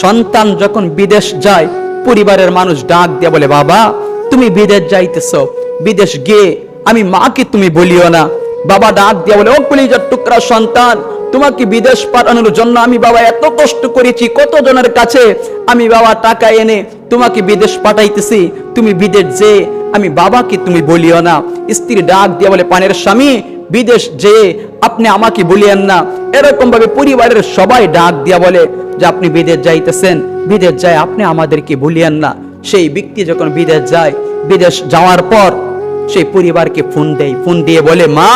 সন্তান যখন বিদেশ যায়, পরিবারের মানুষ ডাক দিয়ে বলে, বাবা তুমি বিদেশ যাইতেছ, বিদেশ গিয়ে আমি মাকে তুমি বলিও না। বাবা ডাক দিয়ে বলে, ও কলিজার টুকরা সন্তান, তোমাকে বিদেশ পাঠানোর জন্য আমি বাবা এত কষ্ট করেছি, কত জনের কাছে আমি বাবা টাকা এনে তোমাকে বিদেশ পাঠাইতেছি, তুমি বিদেশ যে আমি বাবাকে তুমি বলিও না। স্ত্রী ডাক দিয়ে বলে, পানের স্বামী বিদেশ যে আপনি আমাকে বলিয়েন না। এরকম ভাবে পরিবারের সবাই ডাক দিয়া বলে যে আপনি বিদেশ যাইতেছেন, বিদেশ যায় আপনি আমাদেরকে বলিয়েন না। সেই ব্যক্তি যখন বিদেশ যায়, বিদেশ যাওয়ার পর সেই পরিবারকে ফোন দেয়, ফোন দিয়ে বলে, মা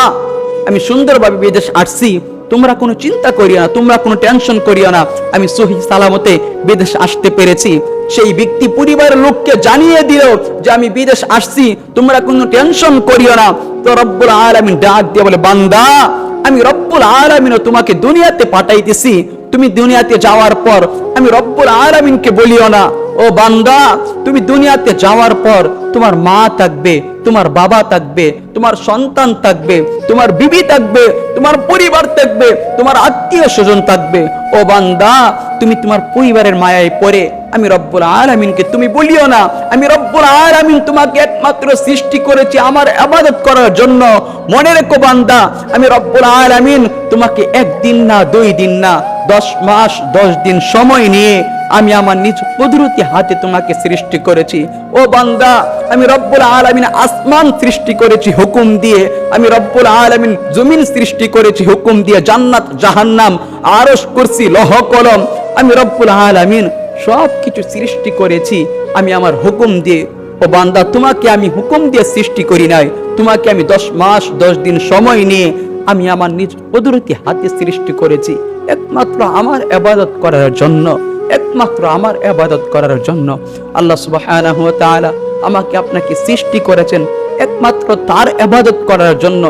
আমি সুন্দরভাবে বিদেশ আসছি, তোমরা কোনো চিন্তা করিও না, তোমরা কোনো টেনশন করিও না, আমি সহি সালামতে বিদেশ আসতে পেরেছি। সেই ব্যক্তি পরিবারের লোককে জানিয়ে দিল যে আমি বিদেশ আসছি, তোমরা কোনো টেনশন করিও না। তো রব্বুল আলামিন ডাক দিয়ে বলে, বান্দা আমি রব্বুল আলামিনও তোমাকে দুনিয়াতে পাঠাইতেছি, তুমি দুনিয়াতে যাওয়ার পর আমি রব্বুল আলামিনকে বলিও না। ও বান্দা তুমি দুনিয়াতে যাওয়ার পর তোমার মা থাকবে, তোমার বাবা থাকবে, তোমার সন্তান থাকবে, তোমার বিবি থাকবে, তোমার পরিবার থাকবে, তোমার আত্মীয় স্বজন থাকবে। ও বান্দা তুমি তোমার পরিবারের মায়ায় পড়ে আমি রব্বুল আলামিনকে তুমি বলিও না। আমি রব্বুল আলামিন তোমাকে একমাত্র সৃষ্টি করেছি আমার ইবাদত করার জন্য। মনে রেখো বান্দা, আমি রব্বুল আলামিন তোমাকে একদিন না, 2 দিন না, 10 মাস 10 দিন সময় নিয়ে আমি আমার নিজ কুদরতি হাতে তোমাকে সৃষ্টি করেছি। ও বান্দা আমি রব্বুল আলামিন আসমান সৃষ্টি করেছি হুকুম দিয়ে, আমি রব্বুল আলামিন জমিন সৃষ্টি করেছি হুকুম দিয়ে, জান্নাত জাহান্নাম আরশ কুরসি লৌহ কলম আমি রব্বুল আলামিন সব কিছু সৃষ্টি করেছি আমি আমার হুকুম দিয়ে। ও বান্দা তোমাকে আমি হুকুম দিয়ে সৃষ্টি করি নাই, তোমাকে আমি 10 মাস 10 দিন সময় নিয়ে আমি আমার নিজ কুদরতি হাতে সৃষ্টি করেছি একমাত্র আমার ইবাদত করার জন্য, একমাত্র আমার ইবাদত করার জন্য। আল্লাহ সুবহানাহু ওয়া তাআলা আমাকে আপনাকে সৃষ্টি করেছেন একমাত্র তার ইবাদত করার জন্য।